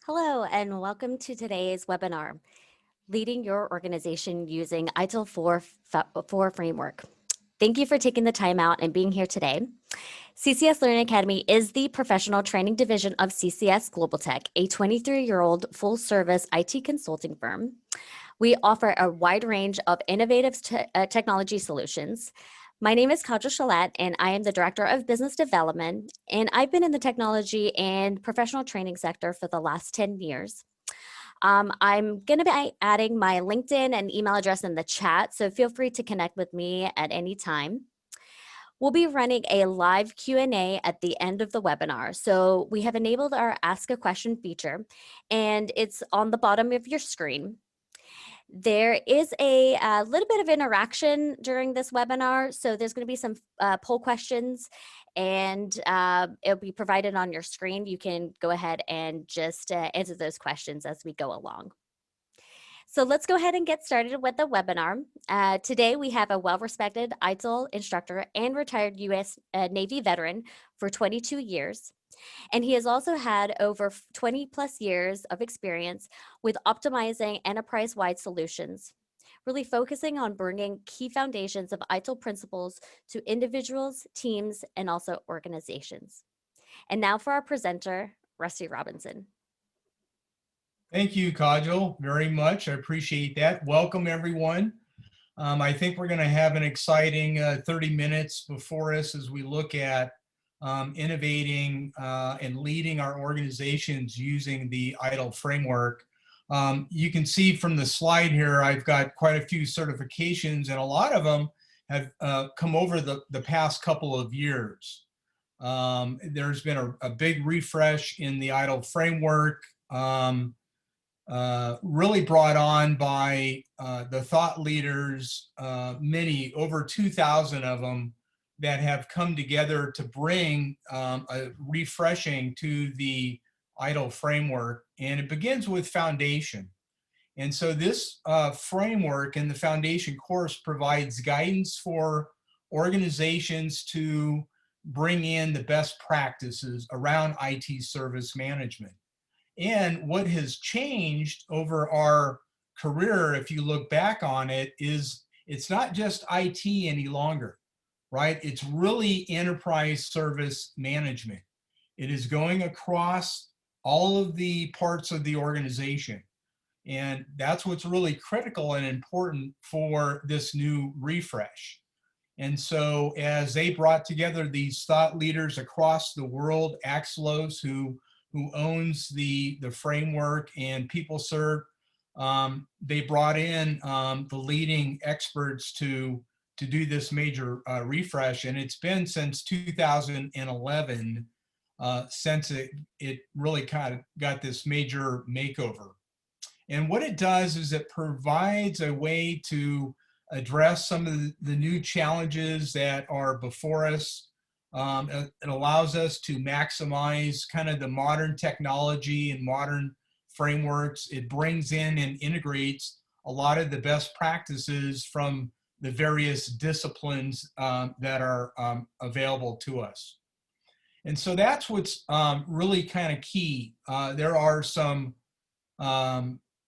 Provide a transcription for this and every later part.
Hello, and welcome to today's webinar, Leading Your Organization Using ITIL 4 Framework. Thank you for taking the time out and being here today. CCS Learning Academy is the professional training division of CCS Global Tech, a 23-year-old full-service IT consulting firm. We offer a wide range of innovative technology solutions. My name is Kadra Shalat, and I am the Director of Business Development, and I've been in the technology and professional training sector for the last 10 years. I'm going to be adding my LinkedIn and email address in the chat, so feel free to connect with me at any time. We'll be running a live Q&A at the end of the webinar. So we have enabled our Ask a Question feature, and it's on the bottom of your screen. There is a little bit of interaction during this webinar. So there's going to be some poll questions, and it'll be provided on your screen. You can go ahead and just answer those questions as we go along. So let's go ahead and get started with the webinar. Today we have a well-respected ITIL instructor and retired U.S. Navy veteran for 22 years. And he has also had over 20 plus years of experience with optimizing enterprise-wide solutions, really focusing on bringing key foundations of ITIL principles to individuals, teams, and also organizations. And now for our presenter, Rusty Robinson. Thank you, Kajal, very much. I appreciate that. Welcome, everyone. I think we're going to have an exciting 30 minutes before us as we look at innovating and leading our organizations using the ITIL framework. You can see from the slide here, I've got quite a few certifications, and a lot of them have come over the past couple of years. There's been a big refresh in the ITIL framework. Really brought on by the thought leaders, many, over 2,000 of them, that have come together to bring a refreshing to the ITIL framework. And it begins with foundation. And so this framework and the foundation course provides guidance for organizations to bring in the best practices around IT service management. And what has changed over our career, if you look back on it, is it's not just IT any longer, right? It's really enterprise service management. It is going across all of the parts of the organization. And that's what's really critical and important for this new refresh. And so as they brought together these thought leaders across the world, Axelos, who owns the framework, and PeopleCert, they brought in the leading experts to do this major refresh. And it's been since 2011 since it really kind of got this major makeover. And what it does is it provides a way to address some of the new challenges that are before us. It allows us to maximize kind of the modern technology and modern frameworks. It brings in and integrates a lot of the best practices from the various disciplines that are available to us. And so that's what's really kind of key. There are some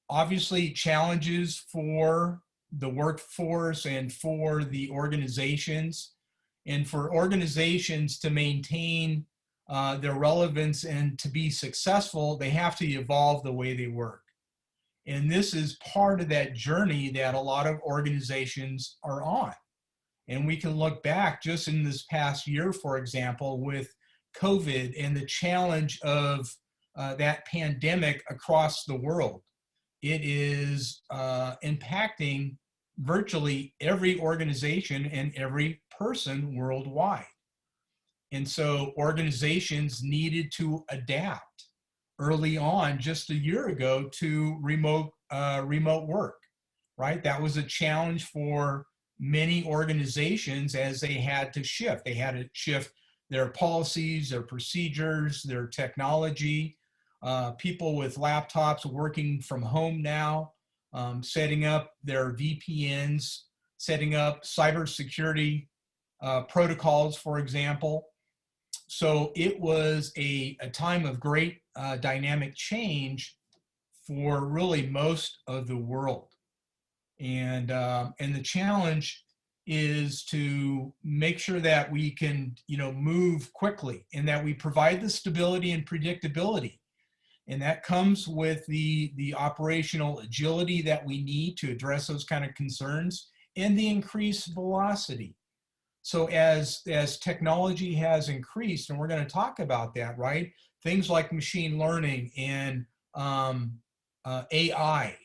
obviously challenges for the workforce and for the organizations. And for organizations to maintain their relevance and to be successful, they have to evolve the way they work. And this is part of that journey that a lot of organizations are on. And we can look back just in this past year, for example, with COVID and the challenge of that pandemic across the world. It is impacting virtually every organization and every person worldwide. And so organizations needed to adapt early on, just a year ago, to remote work, right? That was a challenge for many organizations as they had to shift. They had to shift their policies, their procedures, their technology. People with laptops working from home now, setting up their VPNs, setting up cybersecurity protocols, for example. So it was a time of great dynamic change for really most of the world. And the challenge is to make sure that we can, move quickly and that we provide the stability and predictability. And that comes with the operational agility that we need to address those kind of concerns and the increased velocity. So as technology has increased, and we're going to talk about that, right? Things like machine learning and AI,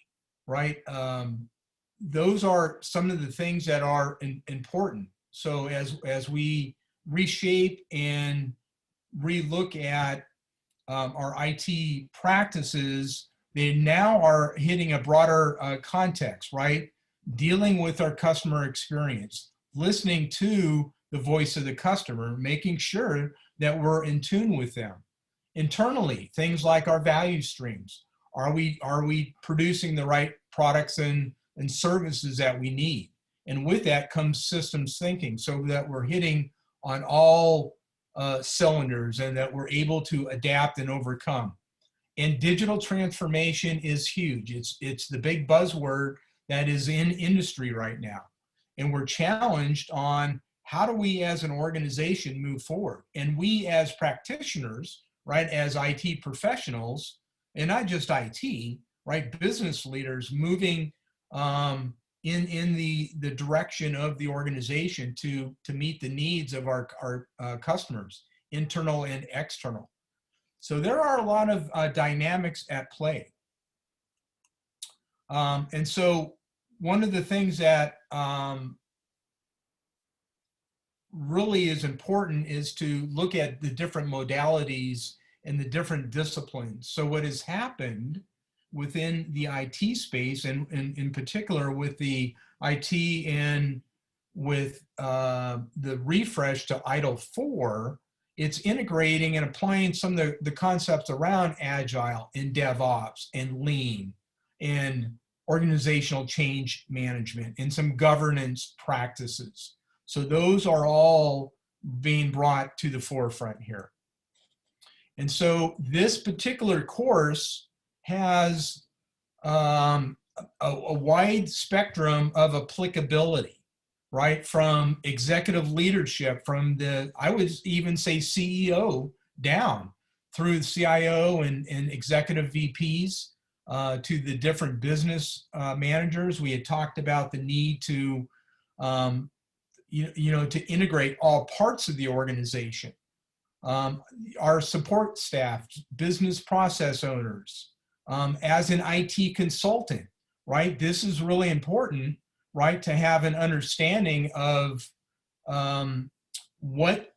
right? Those are some of the things that are important. So as we reshape and relook at our IT practices, they now are hitting a broader context, right? Dealing with our customer experience, listening to the voice of the customer, making sure that we're in tune with them. Internally, things like our value streams. Are we producing the right products and services that we need? And with that comes systems thinking, so that we're hitting on all cylinders and that we're able to adapt and overcome. And digital transformation is huge. It's the big buzzword that is in industry right now. And we're challenged on how do we as an organization move forward? And we as practitioners, right, as IT professionals, and not just IT, right, business leaders moving in the direction of the organization to meet the needs of our customers, internal and external. So there are a lot of dynamics at play. And so one of the things that really is important is to look at the different modalities and the different disciplines. So what has happened within the IT space, and in particular with the IT and with the refresh to ITIL 4, it's integrating and applying some of the concepts around Agile and DevOps and Lean and organizational change management and some governance practices. So those are all being brought to the forefront here. And so this particular course has a wide spectrum of applicability, right? From executive leadership, from the, I would even say CEO down through the CIO and executive VPs to the different business managers. We had talked about the need to, to integrate all parts of the organization. Our support staff, business process owners, as an IT consultant, right? This is really important, right? To have an understanding of what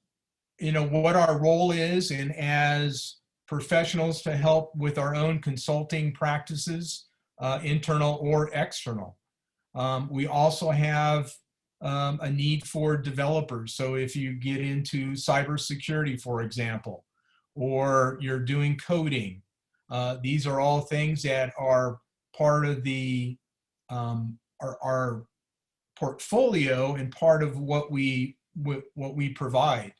our role is, and as professionals to help with our own consulting practices, internal or external. We also have a need for developers. So if you get into cybersecurity, for example, or you're doing coding, these are all things that are part of the our portfolio and part of what we provide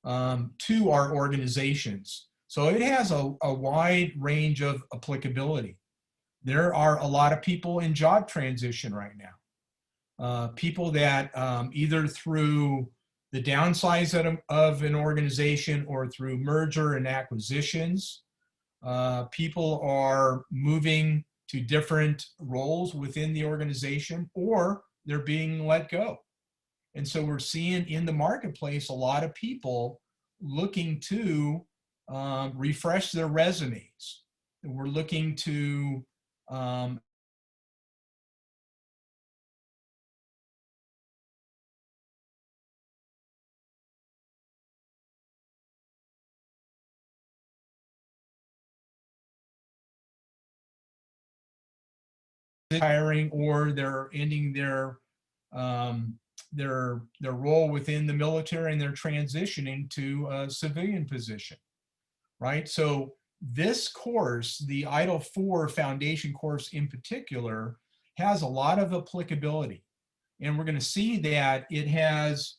to our organizations. So it has a wide range of applicability. There are a lot of people in job transition right now. People that either through the downsize of an organization or through merger and acquisitions, people are moving to different roles within the organization, or they're being let go. And so we're seeing in the marketplace a lot of people looking to refresh their resumes. We're looking to hiring, or they're ending their role within the military and they're transitioning to a civilian position, right? So this course, the ITIL 4 foundation course in particular, has a lot of applicability. And we're going to see that it has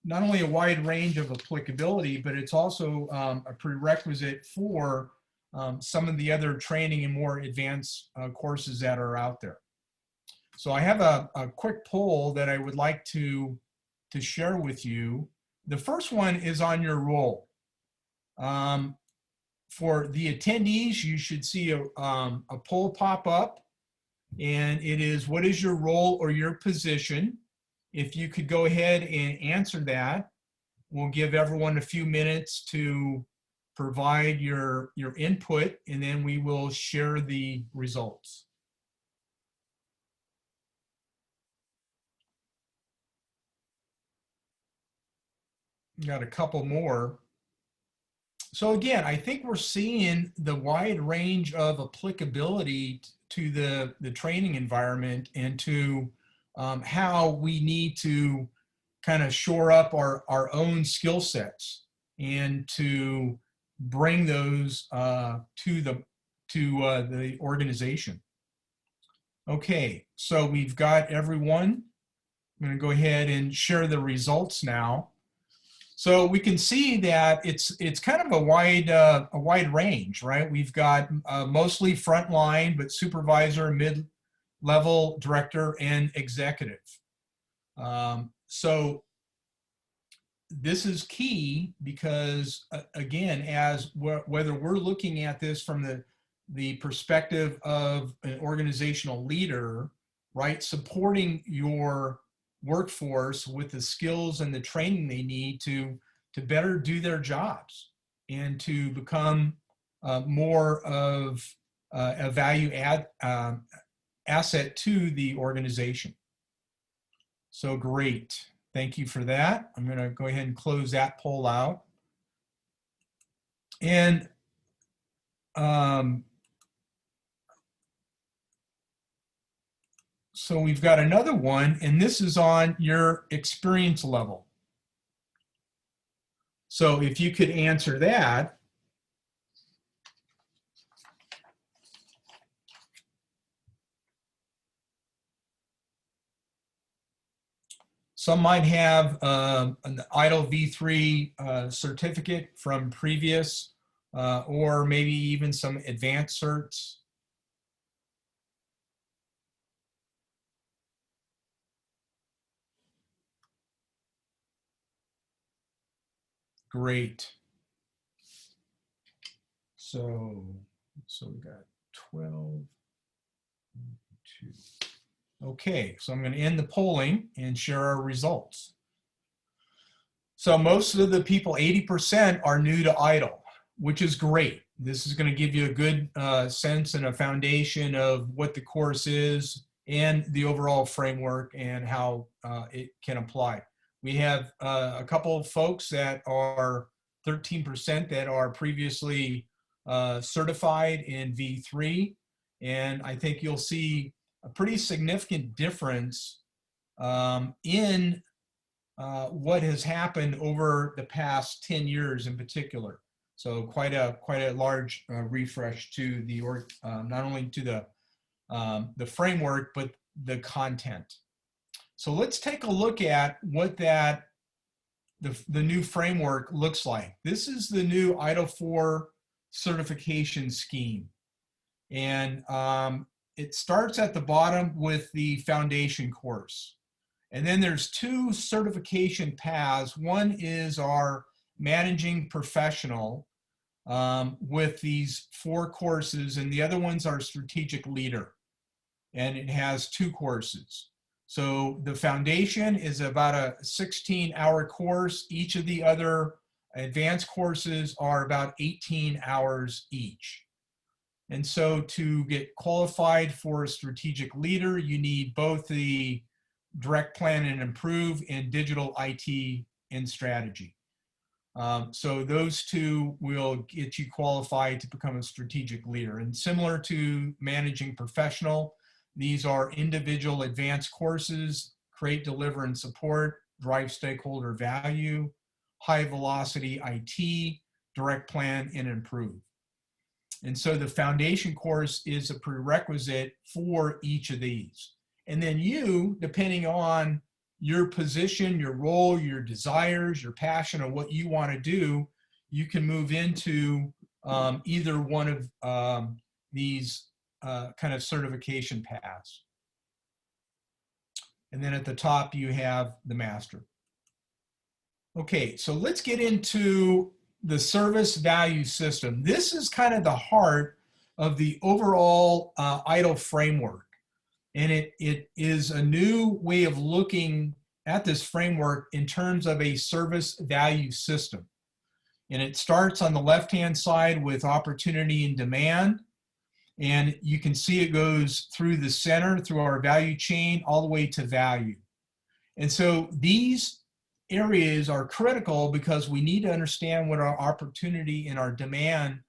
not only a wide range of applicability, but it's also a prerequisite for some of the other training and more advanced courses that are out there. So I have a quick poll that I would like to share with you. The first one is on your role. For the attendees, you should see a poll pop up, and it is, what is your role or your position? If you could go ahead and answer that, we'll give everyone a few minutes to provide your input, and then we will share the results. Got a couple more. So again, I think we're seeing the wide range of applicability to the training environment and to how we need to kind of shore up our own skill sets and to bring those to the organization. Okay, so we've got everyone. I'm going to go ahead and share the results now. So we can see that it's kind of a wide range, right? We've got mostly frontline, but supervisor, mid-level, director, and executive. So this is key because, again, whether we're looking at this from the perspective of an organizational leader, right, supporting your workforce with the skills and the training they need to better do their jobs and to become more of a value asset to the organization. So great. Thank you for that. I'm going to go ahead and close that poll out. And so we've got another one, and this is on your experience level. So if you could answer that. Some might have an ITIL V3 certificate from previous, or maybe even some advanced certs. Great. So we got 12, 2. Okay, so I'm going to end the polling and share our results. So most of the people, 80%, are new to ITIL, which is great. This is going to give you a good sense and a foundation of what the course is and the overall framework and how it can apply. We have a couple of folks that are 13% that are previously certified in V3, and I think you'll see a pretty significant difference in what has happened over the past 10 years in particular. So quite a large refresh to the not only to the framework, but the content. So let's take a look at what the new framework looks like. This is the new ITIL 4 certification scheme. And it starts at the bottom with the foundation course. And then there's 2 certification paths. One is our managing professional with these 4 courses, and the other one's our strategic leader. And it has 2 courses. So the foundation is about a 16-hour course. Each of the other advanced courses are about 18 hours each. And so to get qualified for a strategic leader, you need both the direct plan and improve and digital IT and strategy. So those 2 will get you qualified to become a strategic leader. And similar to managing professional, these are individual advanced courses: create, deliver, and support, drive stakeholder value, high velocity IT, direct plan, and improve. And so the foundation course is a prerequisite for each of these. And then you, depending on your position, your role, your desires, your passion, or what you want to do, you can move into either one of these kind of certification paths. And then at the top, you have the master. Okay, so let's get into the service value system. This is kind of the heart of the overall ITIL framework. And it is a new way of looking at this framework in terms of a service value system. And it starts on the left-hand side with opportunity and demand. And you can see it goes through the center, through our value chain, all the way to value. And so these areas are critical because we need to understand what our opportunity and our demand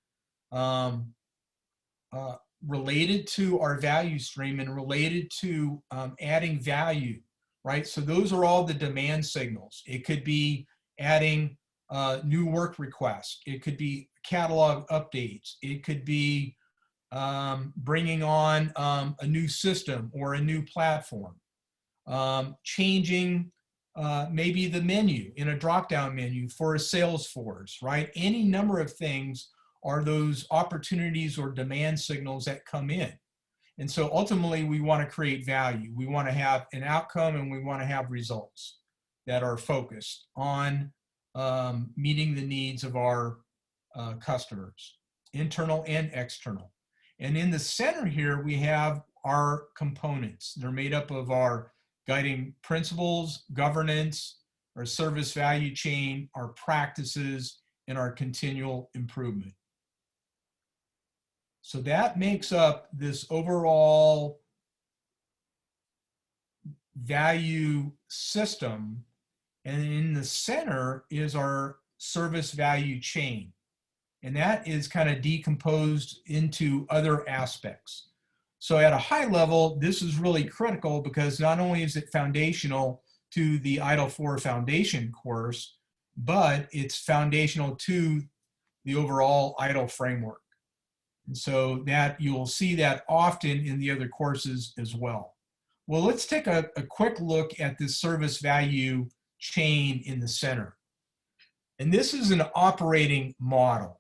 related to our value stream and related to adding value, right? So those are all the demand signals. It could be adding new work requests. It could be catalog updates. It could be bringing on a new system or a new platform. Changing maybe the menu in a drop-down menu for a sales force, right? Any number of things are those opportunities or demand signals that come in. And so ultimately we want to create value. We want to have an outcome and we want to have results that are focused on meeting the needs of our customers, internal and external. And in the center here, we have our components. They're made up of our guiding principles, governance, our service value chain, our practices, and our continual improvement. So that makes up this overall value system. And in the center is our service value chain. And that is kind of decomposed into other aspects. So at a high level, this is really critical because not only is it foundational to the ITIL 4 foundation course, but it's foundational to the overall ITIL framework. And so that you'll see that often in the other courses as well. Well, let's take a quick look at this service value chain in the center. And this is an operating model.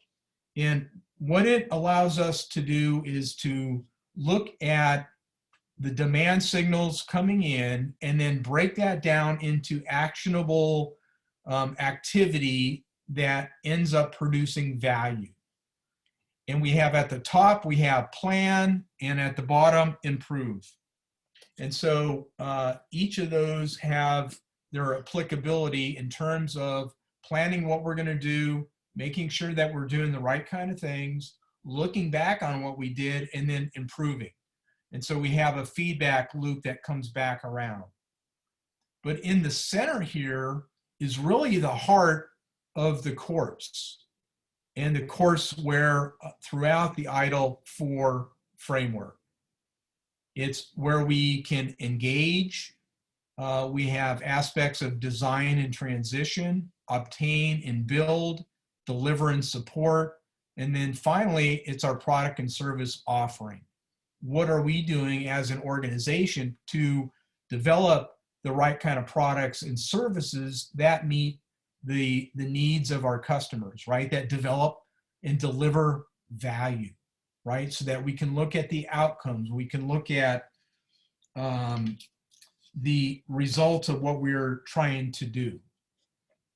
And what it allows us to do is to look at the demand signals coming in and then break that down into actionable activity that ends up producing value. And we have at the top, we have plan, and at the bottom, improve. And so each of those have their applicability in terms of planning what we're going to do, making sure that we're doing the right kind of things, looking back on what we did, and then improving. And so we have a feedback loop that comes back around. But in the center here is really the heart of the course, and the course where throughout the ITIL 4 framework. It's where we can engage. We have aspects of design and transition, obtain and build, deliver and support. And then finally, it's our product and service offering. What are we doing as an organization to develop the right kind of products and services that meet the needs of our customers, right? That develop and deliver value, right? So that we can look at the outcomes, we can look at the results of what we're trying to do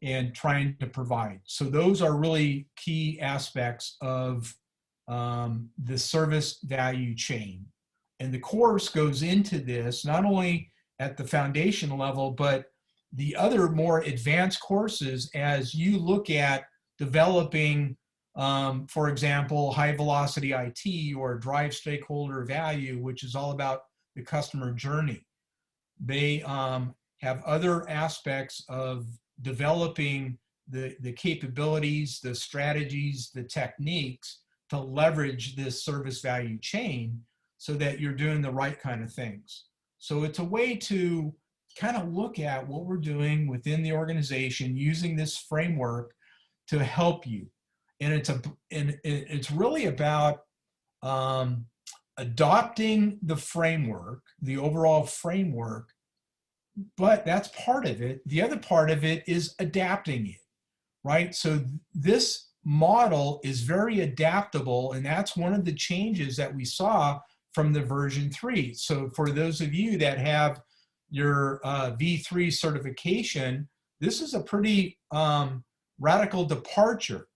and trying to provide. So those are really key aspects of the service value chain. And the course goes into this not only at the foundation level, but the other more advanced courses as you look at developing, for example, high velocity IT or drive stakeholder value, which is all about the customer journey. They have other aspects of developing the capabilities, the strategies, the techniques to leverage this service value chain so that you're doing the right kind of things. So it's a way to kind of look at what we're doing within the organization using this framework to help you. And it's really about adopting the framework, the overall framework, but that's part of it. The other part of it is adapting it, right? So this model is very adaptable, and that's one of the changes that we saw from the version 3. So for those of you that have your V3 certification, this is a pretty radical departure.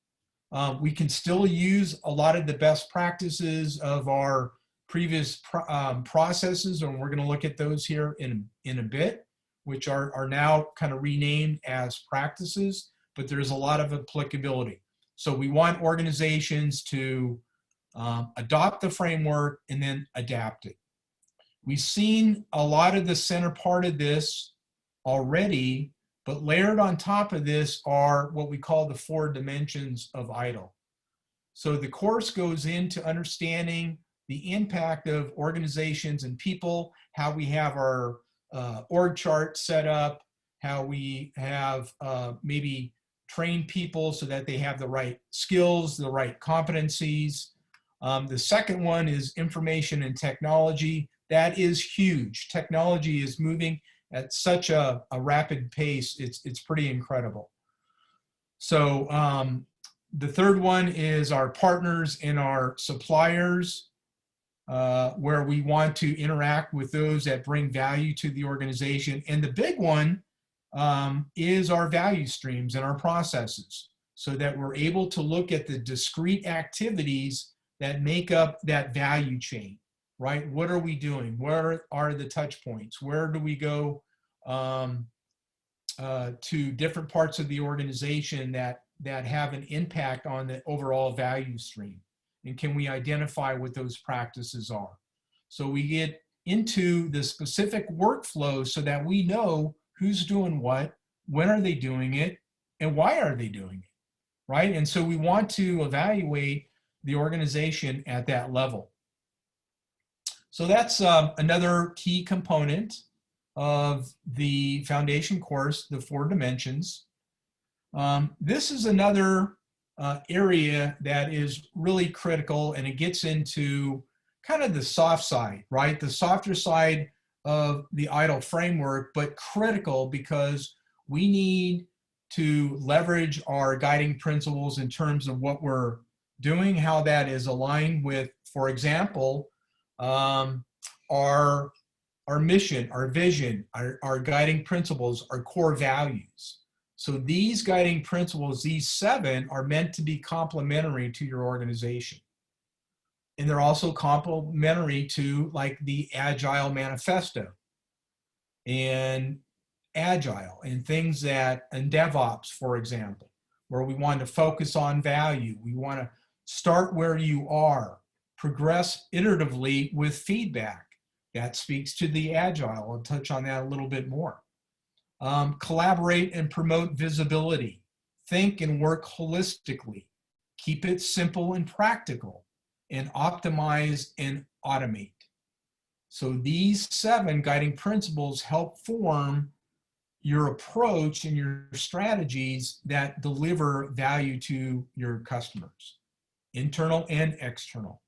We can still use a lot of the best practices of our previous processes, and we're going to look at those here in a bit, which are now kind of renamed as practices, but there's a lot of applicability. So we want organizations to adopt the framework and then adapt it. We've seen a lot of the center part of this already, but layered on top of this are what we call the 4 dimensions of ITIL. So the course goes into understanding the impact of organizations and people, how we have our org chart set up, how we have maybe trained people so that they have the right skills, the right competencies. The second one is information and technology. That is huge. Technology is moving at such a rapid pace. It's pretty incredible. So the third one is our partners and our suppliers, where we want to interact with those that bring value to the organization. And the big one is our value streams and our processes, so that we're able to look at the discrete activities that make up that value chain, right? What are we doing? Where are the touch points? Where do we go to different parts of the organization that have an impact on the overall value stream? And can we identify what those practices are? So we get into the specific workflow so that we know who's doing what, when are they doing it, and why are they doing it, right? And so we want to evaluate the organization at that level. So that's another key component of the foundation course, the 4 dimensions. This is another area that is really critical, and it gets into kind of the soft side, right? The softer side of the ITIL framework, but critical because we need to leverage our guiding principles in terms of what we're doing, how that is aligned with, for example, our mission, our vision, our guiding principles, our core values. So these guiding principles, these 7, are meant to be complementary to your organization. And they're also complementary to, like, the Agile Manifesto and Agile and things that, and DevOps, for example, where we want to focus on value. We want to start where you are, progress iteratively with feedback. That speaks to the Agile. I'll touch on that a little bit more. Collaborate and promote visibility. Think and work holistically. Keep it simple and practical, and optimize and automate. So these 7 guiding principles help form your approach and your strategies that deliver value to your customers, internal and external.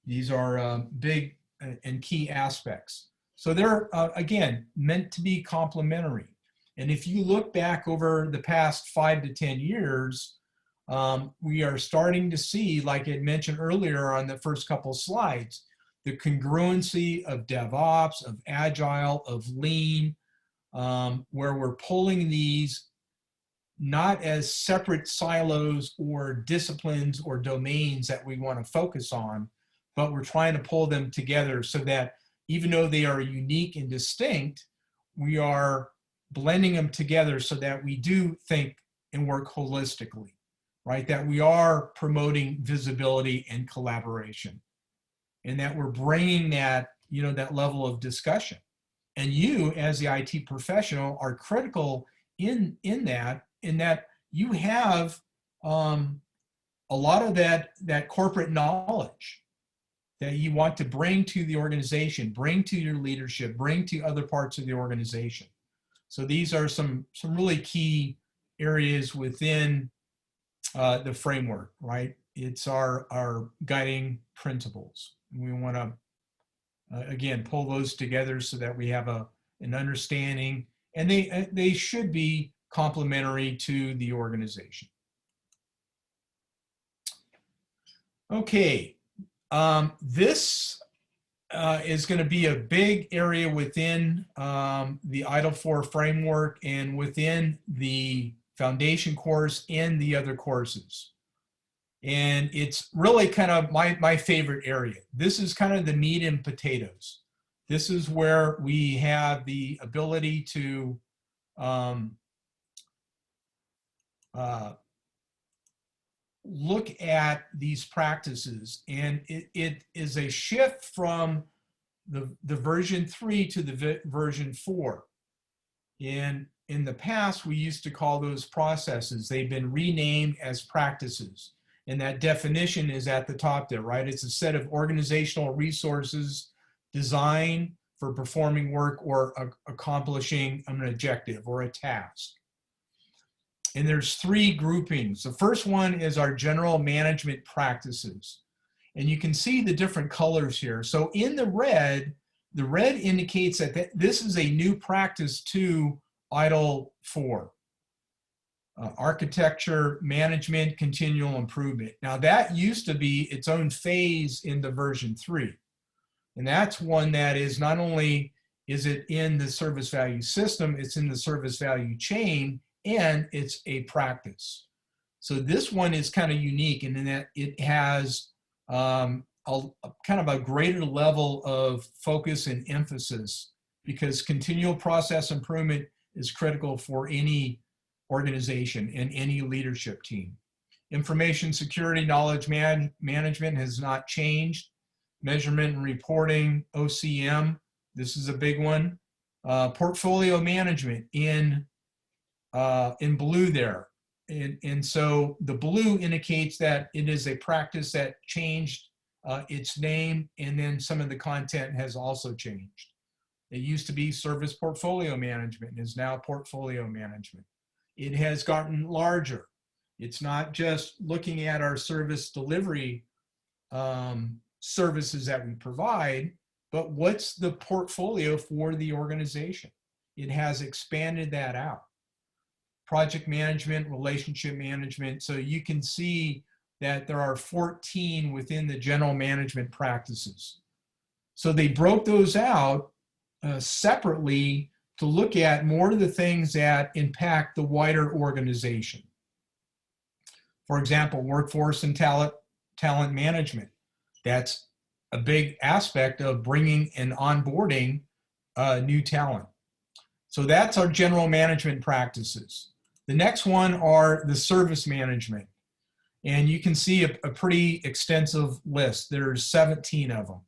These are big and key aspects. So they're, again, meant to be complementary. And if you look back over the past 5 to 10 years, we are starting to see, like I mentioned earlier on the first couple slides, the congruency of DevOps, of Agile, of Lean, where we're pulling these not as separate silos or disciplines or domains that we want to focus on, but we're trying to pull them together so that even though they are unique and distinct, we are blending them together so that we do think and work holistically, right? That we are promoting visibility and collaboration, and that we're bringing that, you know, that level of discussion. And you, as the IT professional, are critical in that you have a lot of that corporate knowledge that you want to bring to the organization, bring to your leadership, bring to other parts of the organization. So these are some really key areas within the framework, right? It's our guiding principles. We want to, again, pull those together so that we have a and understanding, and they should be complementary to the organization. Okay, this is going to be a big area within the ITIL 4 framework and within the foundation course and the other courses. And it's really kind of my favorite area. This is kind of the meat and potatoes. This is where we have the ability to look at these practices, and it is a shift from the version 3 to the version 4. In the past, we used to call those processes. They've been renamed as practices. And that definition is at the top there, right? It's a set of organizational resources designed for performing work or accomplishing an objective or a task. And there's 3 groupings. The first one is our general management practices. And you can see the different colors here. So in the red indicates that this is a new practice to ITIL 4. Architecture, management, continual improvement. Now that used to be its own phase in the version 3. And that's one that is not only is it in the service value system, it's in the service value chain, and it's a practice. So this one is kind of unique in that it has kind of a greater level of focus and emphasis, because continual process improvement is critical for any organization and any leadership team. Information security, knowledge management has not changed. Measurement and reporting, OCM, this is a big one. Portfolio management in blue there. And so the blue indicates that it is a practice that changed its name, and then some of the content has also changed. It used to be service portfolio management, and is now portfolio management. It has gotten larger. It's not just looking at our service delivery services that we provide, but what's the portfolio for the organization? It has expanded that out. Project management, relationship management. So you can see that there are 14 within the general management practices. So they broke those out separately to look at more of the things that impact the wider organization. For example, workforce and talent management. That's a big aspect of bringing and onboarding new talent. So that's our general management practices. The next one are the service management. And you can see a pretty extensive list. There's 17 of them.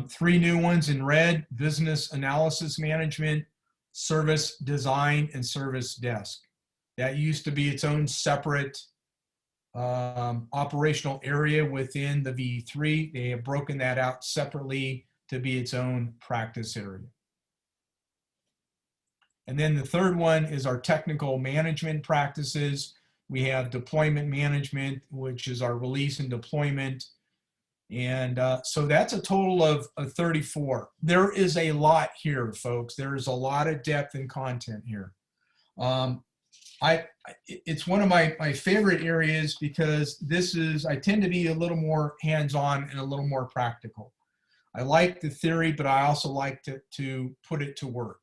3 new ones in red: business analysis management, service design, and service desk. That used to be its own separate operational area within the V3. They have broken that out separately to be its own practice area. And then the third one is our technical management practices. We have deployment management, which is our release and deployment. And so that's a total of 34. There is a lot here, folks. There is a lot of depth and content here. It's one of my favorite areas, because I tend to be a little more hands-on and a little more practical. I like the theory, but I also like to put it to work.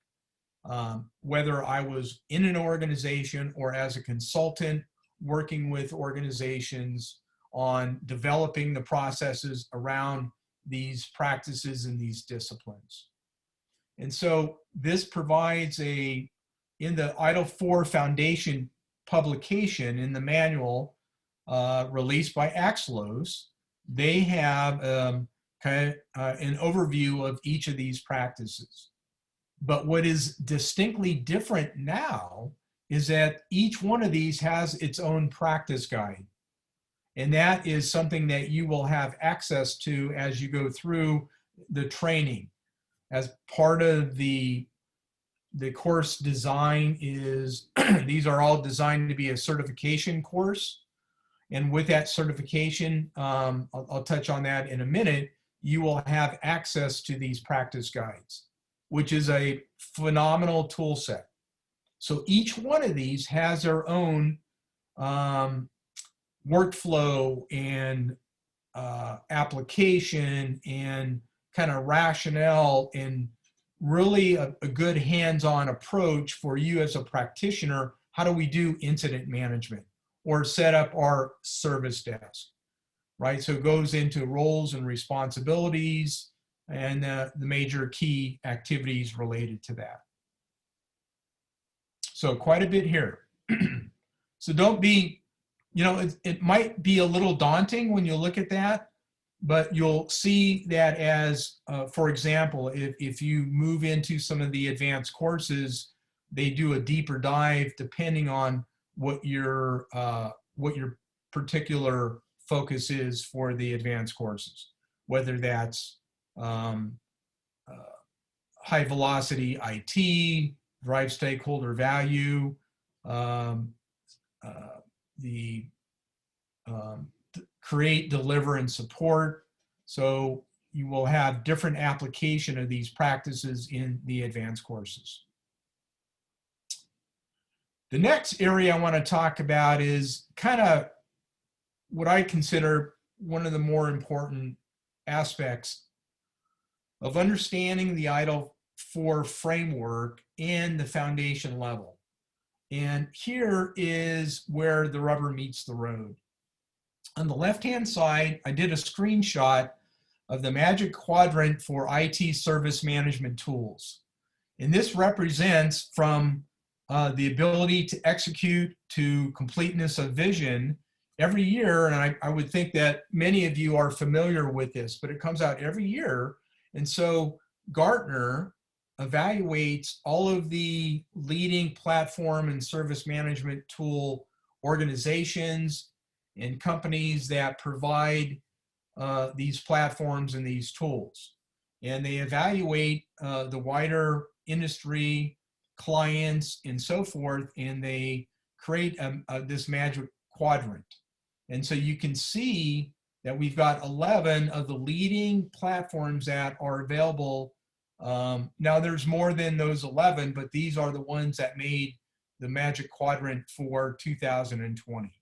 Whether I was in an organization or as a consultant working with organizations on developing the processes around these practices and these disciplines. And so this provides in the ITIL 4 Foundation publication, in the manual released by Axelos, they have kind of an overview of each of these practices. But what is distinctly different now is that each one of these has its own practice guide. And that is something that you will have access to as you go through the training. As part of the course design is, these are all designed to be a certification course. And with that certification, I'll touch on that in a minute, you will have access to these practice guides. which is a phenomenal tool set. So each one of these has their own workflow and application and kind of rationale, and really a good hands-on approach for you as a practitioner. How do we do incident management or set up our service desk, right? So it goes into roles and responsibilities and the major key activities related to that. So quite a bit here. So don't be, it might be a little daunting when you look at that, but you'll see that as, for example, if you move into some of the advanced courses, they do a deeper dive depending on what your particular focus is for the advanced courses, whether that's high velocity IT, drive stakeholder value, create, deliver, and support. So you will have different application of these practices in the advanced courses. The next area I want to talk about is kind of what I consider one of the more important aspects of understanding the ITIL framework and the foundation level. And here is where the rubber meets the road. On the left-hand side, I did a screenshot of the Magic Quadrant for IT service management tools. And this represents from the ability to execute to completeness of vision every year. And I would think that many of you are familiar with this, but it comes out every year. And so Gartner evaluates all of the leading platform and service management tool organizations and companies that provide these platforms and these tools. And they evaluate the wider industry, clients, and so forth, and they create this Magic Quadrant. And so you can see that we've got 11 of the leading platforms that are available. Now there's more than those 11, but these are the ones that made the Magic Quadrant for 2020.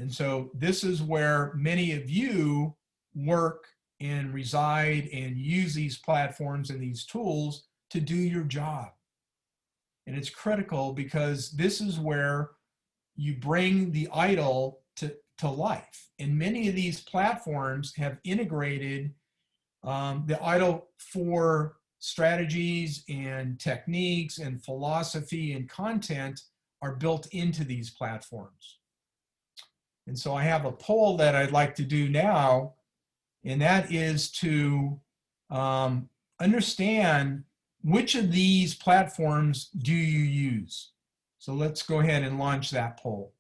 And so this is where many of you work and reside and use these platforms and these tools to do your job. And it's critical because this is where you bring the ITIL to life. And many of these platforms have integrated the ITIL strategies and techniques and philosophy and content are built into these platforms. And so I have a poll that I'd like to do now, and that is to understand which of these platforms do you use. So let's go ahead and launch that poll.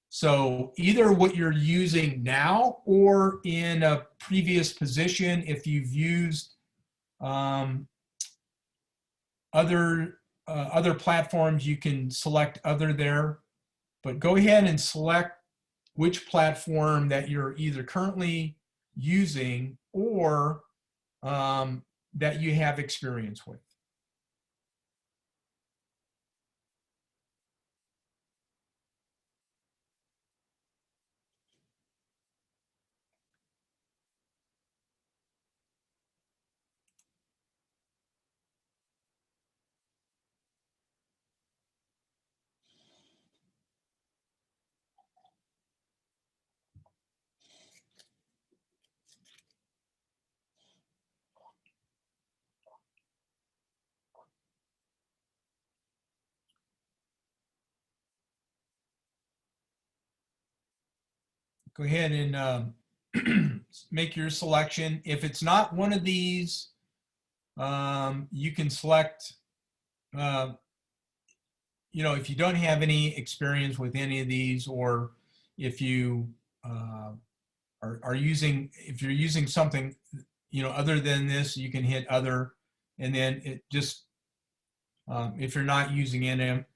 So either what you're using now or in a previous position, if you've used other platforms, you can select other there. But go ahead and select which platform that you're either currently using or that you have experience with. Go ahead and make your selection. If it's not one of these, you can select, if you don't have any experience with any of these, or if you if you're using something, other than this, you can hit other, and then it just, if you're not using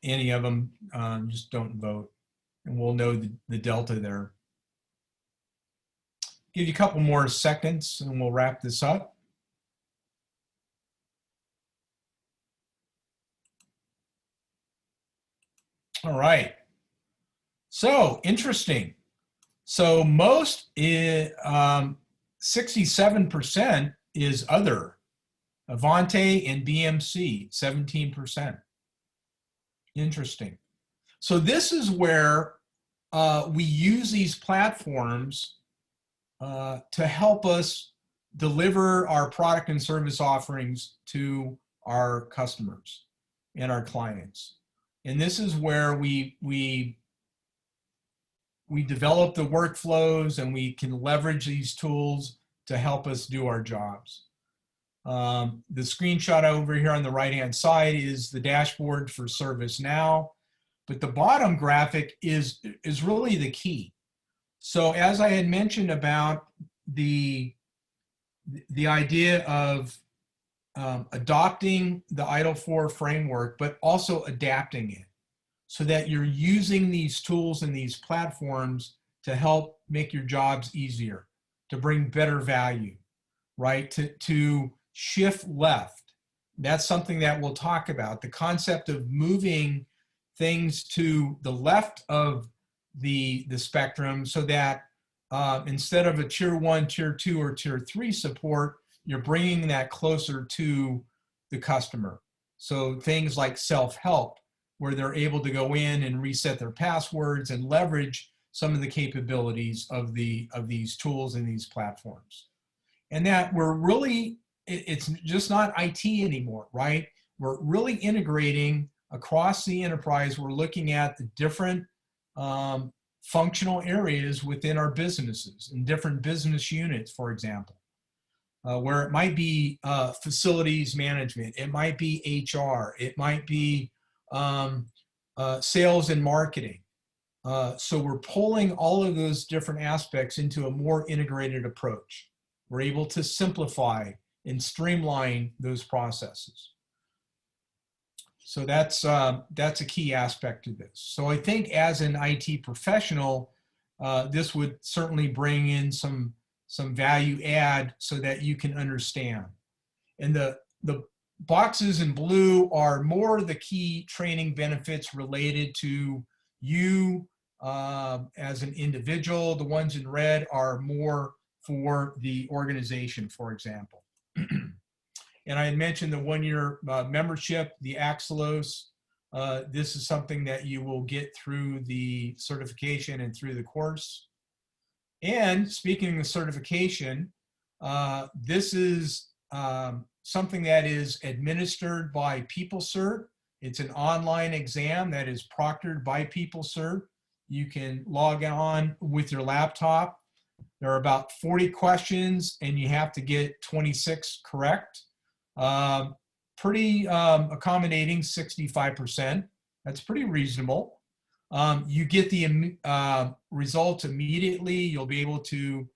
any of them, just don't vote, and we'll know the delta there. Give you a couple more seconds and we'll wrap this up. All right. So interesting. So most is 67% is other. Avante and BMC, 17%. Interesting. So this is where we use these platforms to help us deliver our product and service offerings to our customers and our clients. And this is where we develop the workflows, and we can leverage these tools to help us do our jobs. The screenshot over here on the right-hand side is the dashboard for ServiceNow, but the bottom graphic is really the key. So as I had mentioned about the idea of adopting the ITIL 4 framework, but also adapting it so that you're using these tools and these platforms to help make your jobs easier, to bring better value, right? To shift left. That's something that we'll talk about. The concept of moving things to the left of the spectrum so that instead of a tier 1, tier 2, or tier 3 support, you're bringing that closer to the customer. So things like self-help, where they're able to go in and reset their passwords and leverage some of the capabilities of these tools and these platforms. And that we're really, it's just not IT anymore, right? We're really integrating across the enterprise. We're looking at the different functional areas within our businesses and different business units, for example, where it might be facilities management, it might be HR, it might be sales and marketing. So we're pulling all of those different aspects into a more integrated approach. We're able to simplify and streamline those processes. So that's a key aspect to this. So I think as an IT professional, this would certainly bring in some value add so that you can understand. And the boxes in blue are more the key training benefits related to you as an individual. The ones in red are more for the organization, for example. And I had mentioned the 1-year membership, the Axelos. This is something that you will get through the certification and through the course. And speaking of certification, this is something that is administered by PeopleCert. It's an online exam that is proctored by PeopleCert. You can log on with your laptop. There are about 40 questions, and you have to get 26 correct. Pretty accommodating, 65%. That's pretty reasonable. You get the results immediately. You'll be able to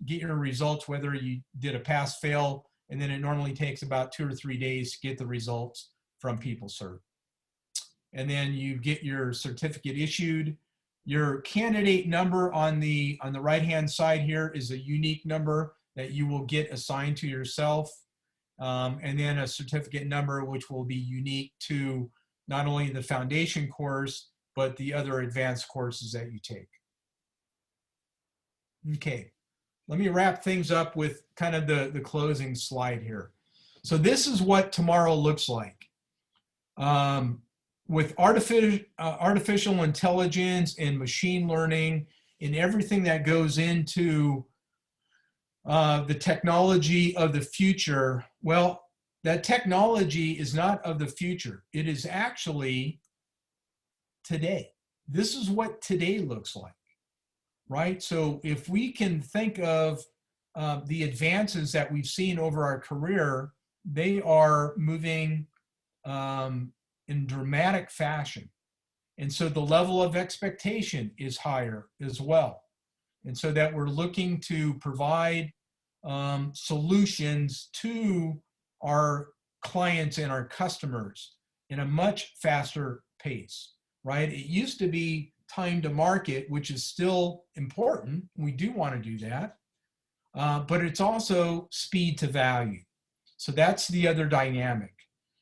get your results whether you did a pass fail, and then it normally takes about 2 or 3 days to get the results from PeopleCert. And then you get your certificate issued. Your candidate number on the right-hand side here is a unique number that you will get assigned to yourself. And then a certificate number which will be unique to not only the foundation course, but the other advanced courses that you take. Okay, let me wrap things up with kind of the closing slide here. So this is what tomorrow looks like. With artificial intelligence and machine learning and everything that goes into the technology of the future, well, that technology is not of the future. It is actually today. This is what today looks like, right? So if we can think of the advances that we've seen over our career, they are moving in dramatic fashion. And so the level of expectation is higher as well. And so that we're looking to provide solutions to our clients and our customers in a much faster pace, right? It used to be time to market, which is still important. We do want to do that. But it's also speed to value. So that's the other dynamic.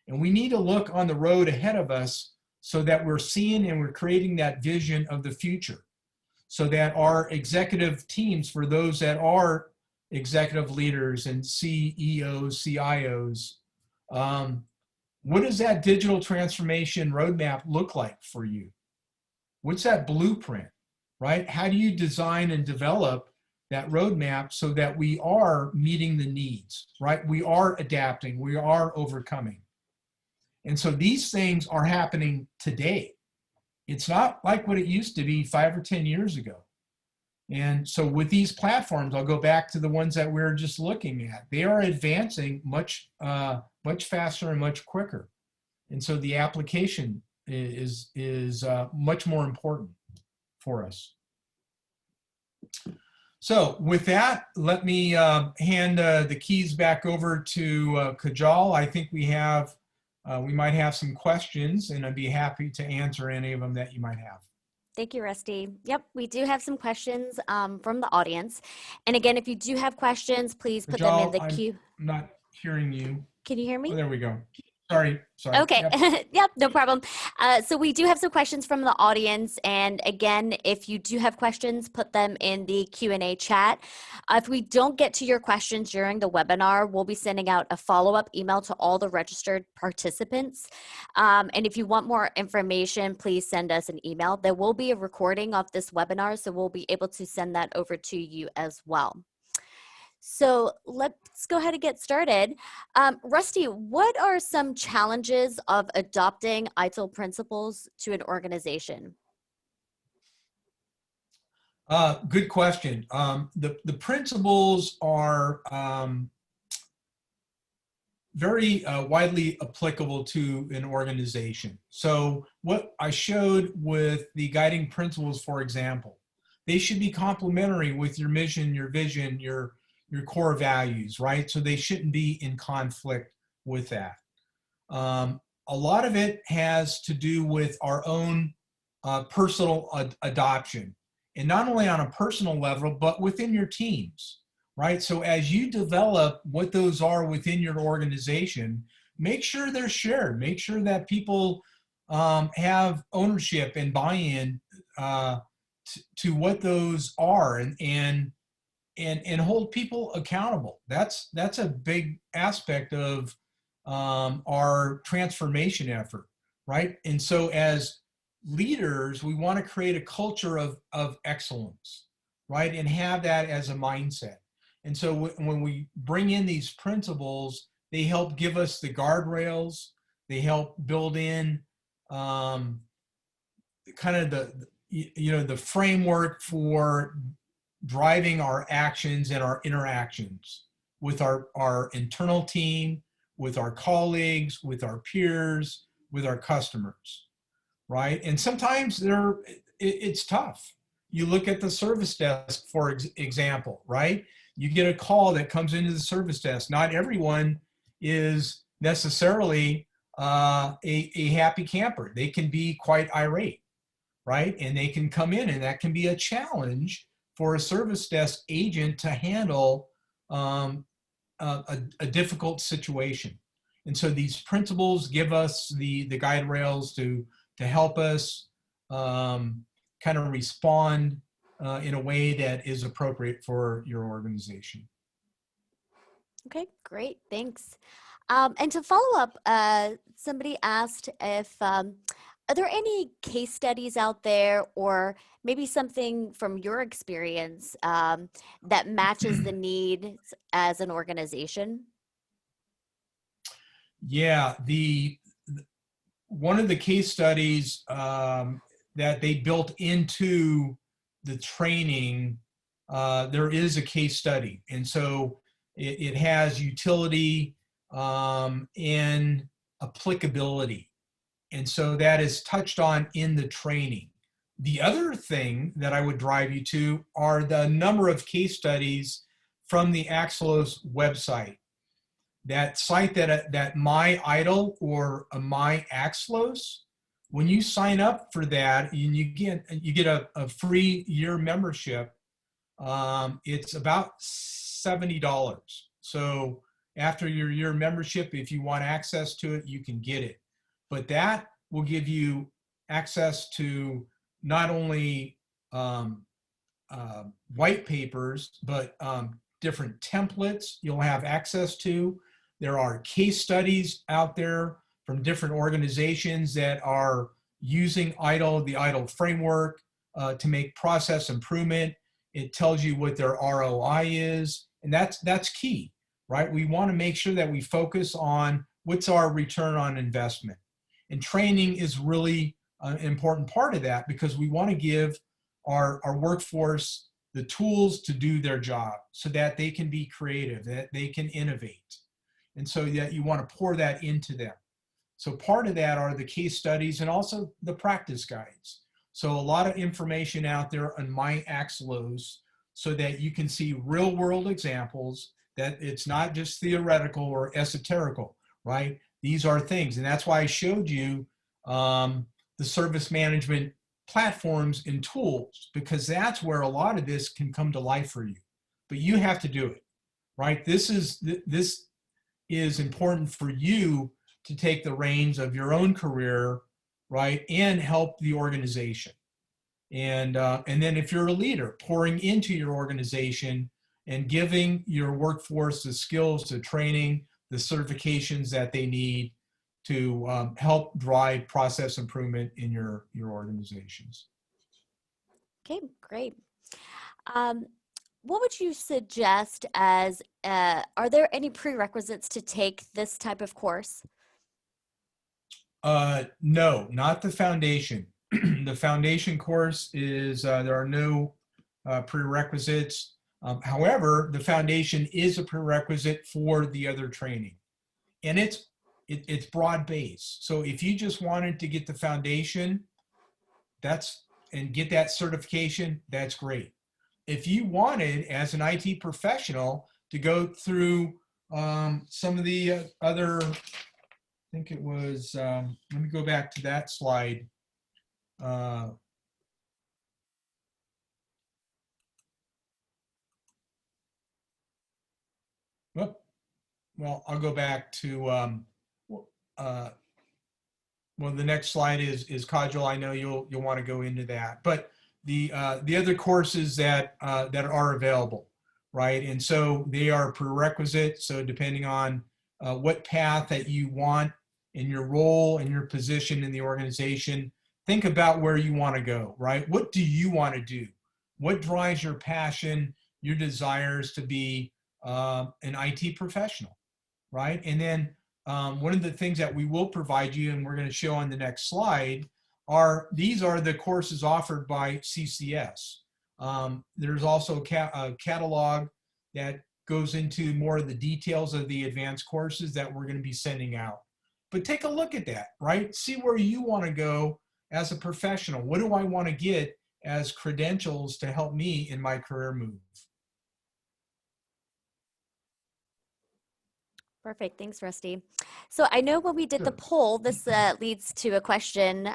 And we need to look on the road ahead of us so that we're seeing and we're creating that vision of the future, so that our executive teams, for those that are executive leaders and CEOs, CIOs, what does that digital transformation roadmap look like for you? What's that blueprint, right? How do you design and develop that roadmap so that we are meeting the needs, right? We are adapting, we are overcoming. And so these things are happening today. It's not like what it used to be 5 or 10 years ago. And so with these platforms, I'll go back to the ones that we're just looking at. They are advancing much faster and much quicker. And so the application is much more important for us. So with that, let me hand the keys back over to Kajal. I think we might have some questions, and I'd be happy to answer any of them that you might have. Thank you, Rusty. Yep, we do have some questions from the audience. And again, if you do have questions, please put them in the queue. I'm not hearing you. Can you hear me? Oh, there we go. Sorry. Okay. Yep. Yep, no problem. So we do have some questions from the audience. And again, if you do have questions, put them in the Q&A chat. If we don't get to your questions during the webinar, we'll be sending out a follow-up email to all the registered participants. And if you want more information, please send us an email. There will be a recording of this webinar, so we'll be able to send that over to you as well. So let's go ahead and get started. Rusty, what are some challenges of adopting ITIL principles to an organization? Good question. The principles are very widely applicable to an organization. So what I showed with the guiding principles, for example, they should be complementary with your mission, your vision, your core values, right? So they shouldn't be in conflict with that. A lot of it has to do with our own personal adoption, and not only on a personal level, but within your teams, right? So as you develop what those are within your organization, make sure they're shared. Make sure that people have ownership and buy-in to what those are, and hold people accountable. That's a big aspect of our transformation effort, right? And so as leaders, we want to create a culture of excellence, right? And have that as a mindset. And so when we bring in these principles, they help give us the guardrails. They help build in kind of the framework for driving our actions and our interactions with our internal team, with our colleagues, with our peers, with our customers, right? And sometimes it's tough. You look at the service desk, for example, right? You get a call that comes into the service desk. Not everyone is necessarily a happy camper. They can be quite irate, right? And they can come in, and that can be a challenge for a service desk agent to handle a difficult situation. And so these principles give us the guide rails to help us kind of respond in a way that is appropriate for your organization. Okay, great, thanks. And to follow up, somebody asked if, are there any case studies out there, or maybe something from your experience that matches the needs as an organization? Yeah, one of the case studies that they built into the training, there is a case study. And so it has utility and applicability. And so that is touched on in the training. The other thing that I would drive you to are the number of case studies from the Axios website. That site that My ITIL or My Axios, when you sign up for that and you get a free year membership, it's about $70. So after your year membership, if you want access to it, you can get it. But that will give you access to not only white papers, but different templates you'll have access to. There are case studies out there from different organizations that are using ITIL, the ITIL framework, to make process improvement. It tells you what their ROI is, and that's key, right? We want to make sure that we focus on what's our return on investment. And training is really an important part of that, because we want to give our workforce the tools to do their job so that they can be creative, that they can innovate. And so that you want to pour that into them. So part of that are the case studies and also the practice guides. So a lot of information out there on MyAxlos so that you can see real world examples, that it's not just theoretical or esoterical, right? These are things. And that's why I showed you the service management platforms and tools, because that's where a lot of this can come to life for you. But you have to do it, right? This is important for you to take the reins of your own career, right, and help the organization. And then if you're a leader, pouring into your organization and giving your workforce the skills, the training, the certifications that they need to help drive process improvement in your organizations. Okay, great. What would you suggest as, are there any prerequisites to take this type of course? No, not the foundation. The foundation course is, there are no prerequisites. However, the foundation is a prerequisite for the other training. And it's broad-based. So if you just wanted to get the foundation, and get that certification, that's great. If you wanted, as an IT professional, to go through some of the other, I think it was, let me go back to that slide. Well, I'll go back to, well, the next slide is Kajal. I know you'll want to go into that, but the other courses that are available, right? And so they are prerequisite. So depending on what path that you want in your role and your position in the organization, think about where you want to go, right? What do you want to do? What drives your passion, your desires to be an IT professional, right? And then one of the things that we will provide you, and we're going to show on the next slide, these are the courses offered by CCS. There's also a catalog that goes into more of the details of the advanced courses that we're going to be sending out. But take a look at that, right? See where you want to go as a professional. What do I want to get as credentials to help me in my career move? Perfect. Thanks, Rusty. So I know when we did the poll, this leads to a question.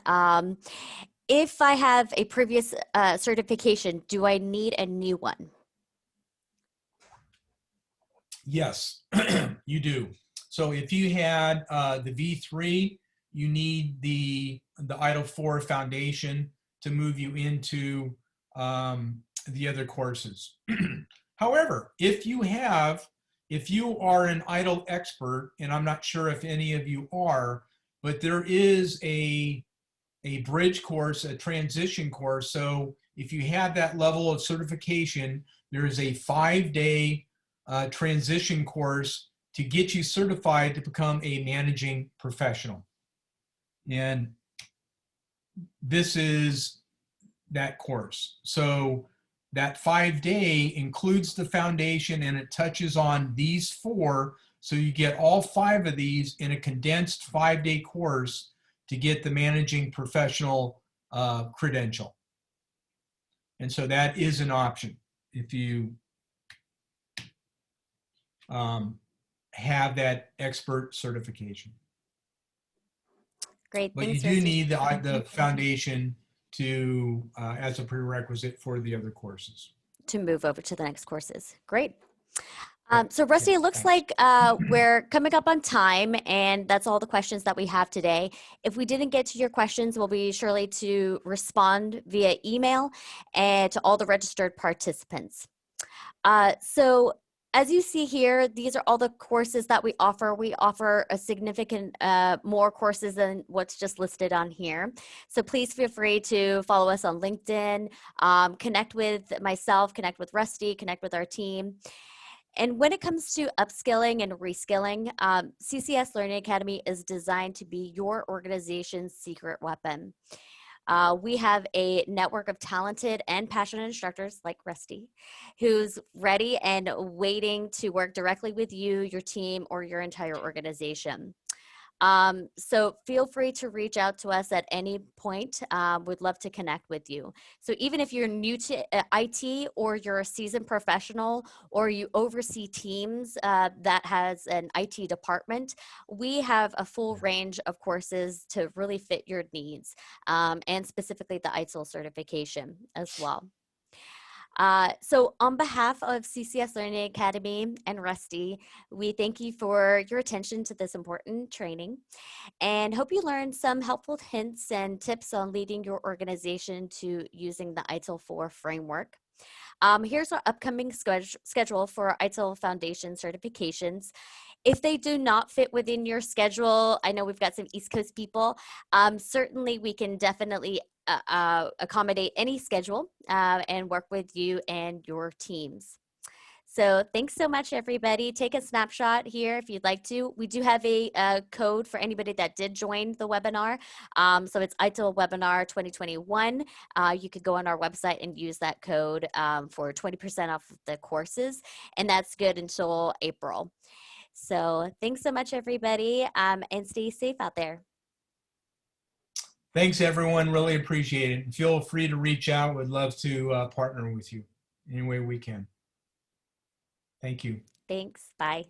If I have a previous certification, do I need a new one? Yes, you do. So if you had the V3, you need the ITIL 4 foundation to move you into the other courses. However, if you are an ITIL expert, and I'm not sure if any of you are, but there is a bridge course, a transition course. So if you have that level of certification, there is a 5-day transition course to get you certified to become a managing professional. And this is that course. So that 5-day includes the foundation, and it touches on these 4. So you get all 5 of these in a condensed 5-day course to get the managing professional credential. And so that is an option if you have that expert certification. Great. But Thanks, you do Rusty. need the foundation to as a prerequisite for the other courses. To move over to the next courses. Great. So Rusty, it looks Thanks. like we're coming up on time, and that's all the questions that we have today. If we didn't get to your questions, we'll be surely to respond via email and to all the registered participants. So as you see here, these are all the courses that we offer. We offer a significant more courses than what's just listed on here. So please feel free to follow us on LinkedIn, connect with myself, connect with Rusty, connect with our team. And when it comes to upskilling and reskilling, CCS Learning Academy is designed to be your organization's secret weapon. We have a network of talented and passionate instructors like Rusty, who's ready and waiting to work directly with you, your team, or your entire organization. So feel free to reach out to us at any point. We'd love to connect with you. So even if you're new to IT, or you're a seasoned professional, or you oversee teams that has an IT department, we have a full range of courses to really fit your needs, and specifically the ITIL certification as well. So on behalf of CCS Learning Academy and Rusty, we thank you for your attention to this important training, and hope you learned some helpful hints and tips on leading your organization to using the ITIL 4 framework. Here's our upcoming schedule for ITIL Foundation certifications. If they do not fit within your schedule, I know we've got some East Coast people, certainly we can definitely accommodate any schedule and work with you and your teams. So thanks so much, everybody. Take a snapshot here if you'd like to. We do have a code for anybody that did join the webinar. So it's ITIL Webinar 2021. You could go on our website and use that code for 20% off the courses, and that's good until April. So thanks so much, everybody, and stay safe out there. Thanks, everyone. Really appreciate it. Feel free to reach out. We'd love to partner with you any way we can. Thank you. Thanks. Bye.